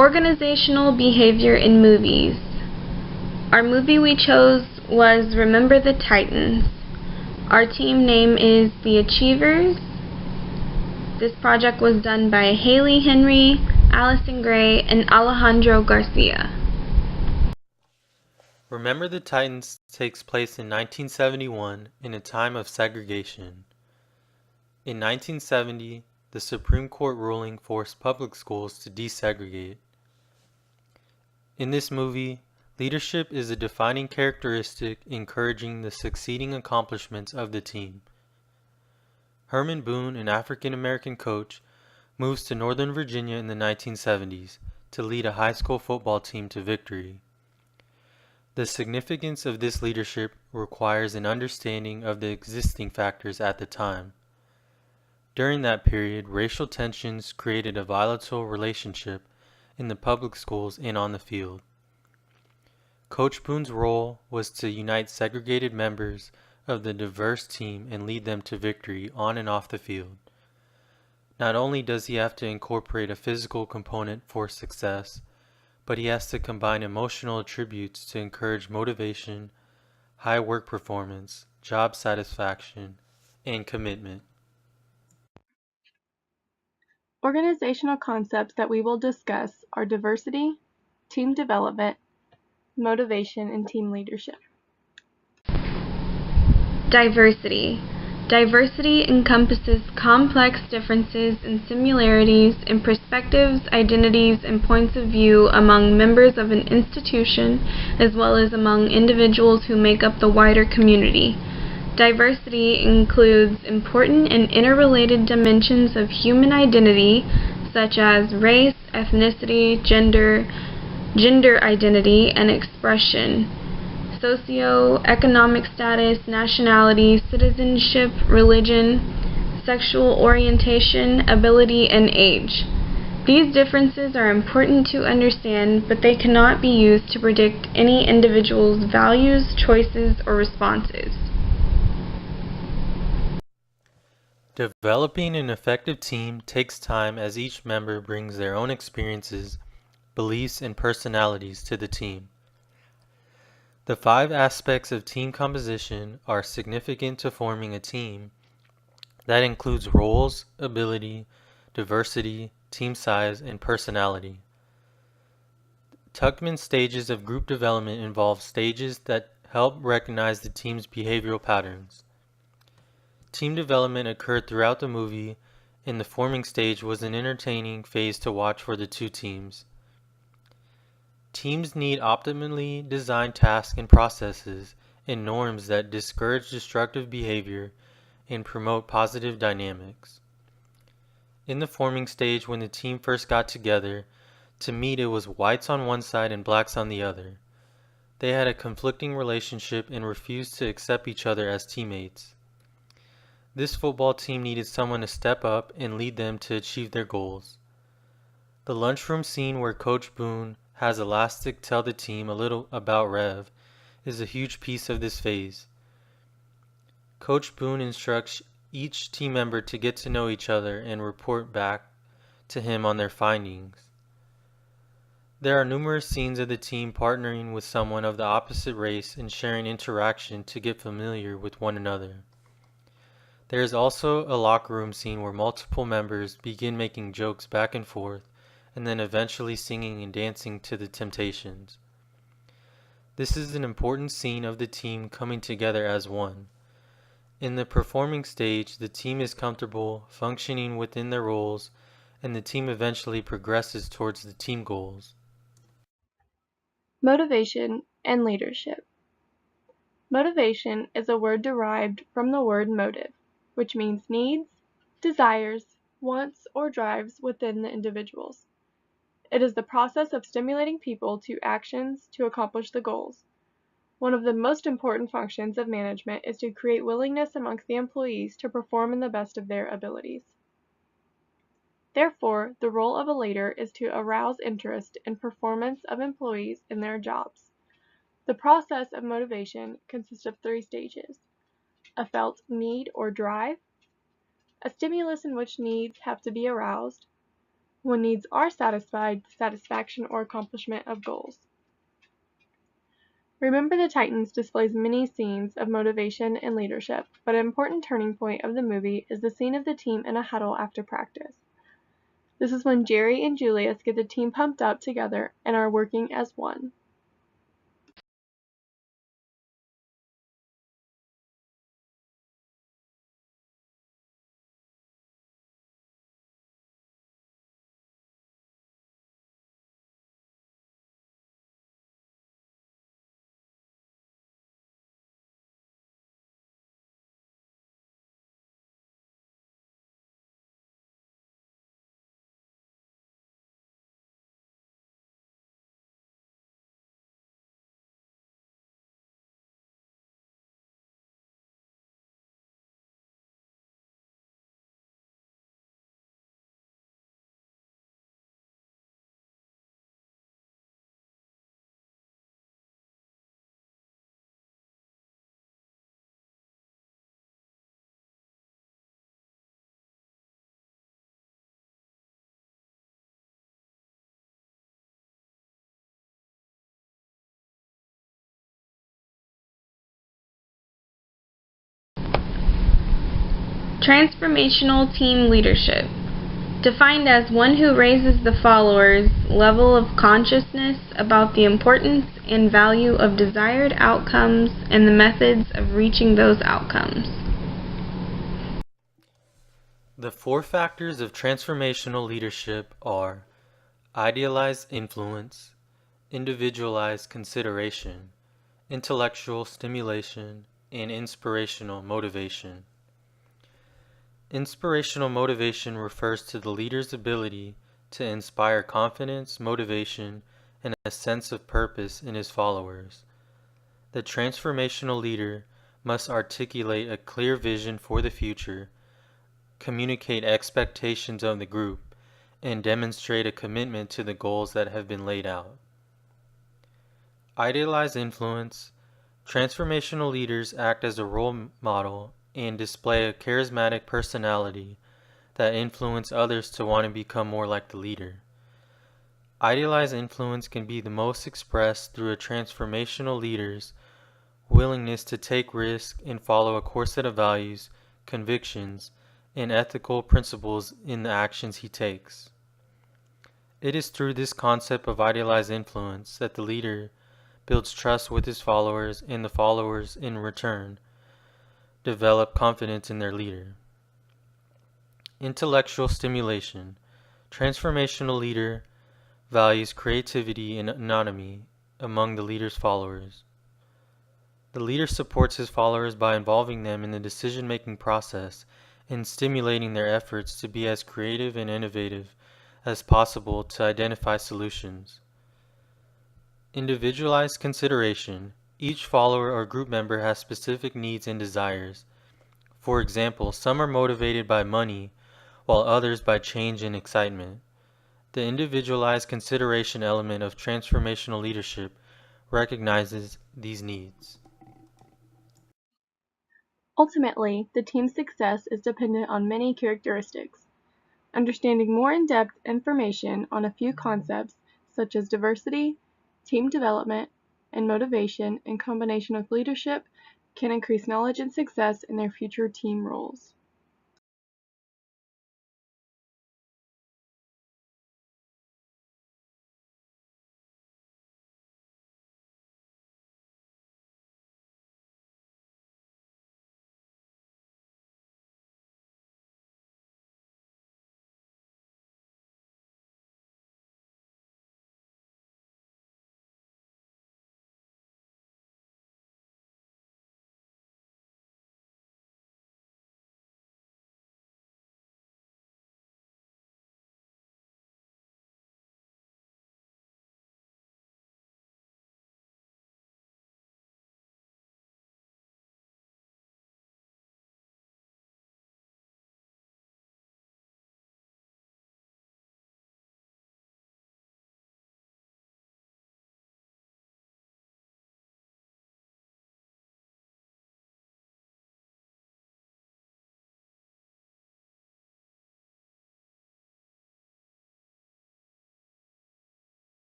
Organizational behavior in movies. Our movie we chose was Remember the Titans. Our team name is The Achievers. This project was done by Haley Henry, Allison Gray, and Alejandro Garcia. Remember the Titans takes place in 1971 in a time of segregation. In 1970, the Supreme Court ruling forced public schools to desegregate. In this movie, leadership is a defining characteristic encouraging the succeeding accomplishments of the team. Herman Boone, an African-American coach, moves to Northern Virginia in the 1970s to lead a high school football team to victory. The significance of this leadership requires an understanding of the existing factors at the time. During that period, racial tensions created a volatile relationship in the public schools and on the field. Coach Boone's role was to unite segregated members of the diverse team and lead them to victory on and off the field. Not only does he have to incorporate a physical component for success, but he has to combine emotional attributes to encourage motivation, high work performance, job satisfaction, and commitment. Organizational concepts that we will discuss are diversity, team development, motivation, and team leadership. Diversity. Diversity encompasses complex differences and similarities in perspectives, identities, and points of view among members of an institution, as well as among individuals who make up the wider community. Diversity includes important and interrelated dimensions of human identity, such as race, ethnicity, gender identity, and expression, socio-economic status, nationality, citizenship, religion, sexual orientation, ability, and age. These differences are important to understand, but they cannot be used to predict any individual's values, choices, or responses. Developing an effective team takes time as each member brings their own experiences, beliefs, and personalities to the team. The 5 aspects of team composition are significant to forming a team. That includes roles, ability, diversity, team size, and personality. Tuckman's stages of group development involve stages that help recognize the team's behavioral patterns. Team development occurred throughout the movie, and the forming stage was an entertaining phase to watch for the two teams. Teams need optimally designed tasks and processes and norms that discourage destructive behavior and promote positive dynamics. In the forming stage, when the team first got together, to meet it was whites on one side and blacks on the other. They had a conflicting relationship and refused to accept each other as teammates. This football team needed someone to step up and lead them to achieve their goals. The lunchroom scene where Coach Boone has Elastic tell the team a little about Rev is a huge piece of this phase. Coach Boone instructs each team member to get to know each other and report back to him on their findings. There are numerous scenes of the team partnering with someone of the opposite race and sharing interaction to get familiar with one another. There is also a locker room scene where multiple members begin making jokes back and forth and then eventually singing and dancing to the Temptations. This is an important scene of the team coming together as one. In the performing stage, the team is comfortable functioning within their roles, and the team eventually progresses towards the team goals. Motivation and leadership. Motivation is a word derived from the word motive, which means needs, desires, wants, or drives within the individuals. It is the process of stimulating people to actions to accomplish the goals. One of the most important functions of management is to create willingness amongst the employees to perform in the best of their abilities. Therefore, the role of a leader is to arouse interest in performance of employees in their jobs. The process of motivation consists of 3 stages: a felt need or drive, a stimulus in which needs have to be aroused, When needs are satisfied, satisfaction or accomplishment of goals. Remember the Titans displays many scenes of motivation and leadership, but an important turning point of the movie is the scene of the team in a huddle after practice. This is when Jerry and Julius get the team pumped up together and are working as one. Transformational team leadership, defined as one who raises the followers' level of consciousness about the importance and value of desired outcomes and the methods of reaching those outcomes. The 4 factors of transformational leadership are idealized influence, individualized consideration, intellectual stimulation, and inspirational motivation. Inspirational motivation refers to the leader's ability to inspire confidence, motivation, and a sense of purpose in his followers. The transformational leader must articulate a clear vision for the future, communicate expectations of the group, and demonstrate a commitment to the goals that have been laid out. Idealized influence. Transformational leaders act as a role model and display a charismatic personality that influence others to want to become more like the leader. Idealized influence can be the most expressed through a transformational leader's willingness to take risks and follow a core set of values, convictions, and ethical principles in the actions he takes. It is through this concept of idealized influence that the leader builds trust with his followers, and the followers, in return, develop confidence in their leader. Intellectual stimulation. Transformational leader values creativity and autonomy among the leader's followers. The leader supports his followers by involving them in the decision-making process and stimulating their efforts to be as creative and innovative as possible to identify solutions. Individualized consideration. Each follower or group member has specific needs and desires. For example, some are motivated by money, while others by change and excitement. The individualized consideration element of transformational leadership recognizes these needs. Ultimately, the team's success is dependent on many characteristics. Understanding more in-depth information on a few concepts such as diversity, team development, and motivation in combination with leadership can increase knowledge and success in their future team roles.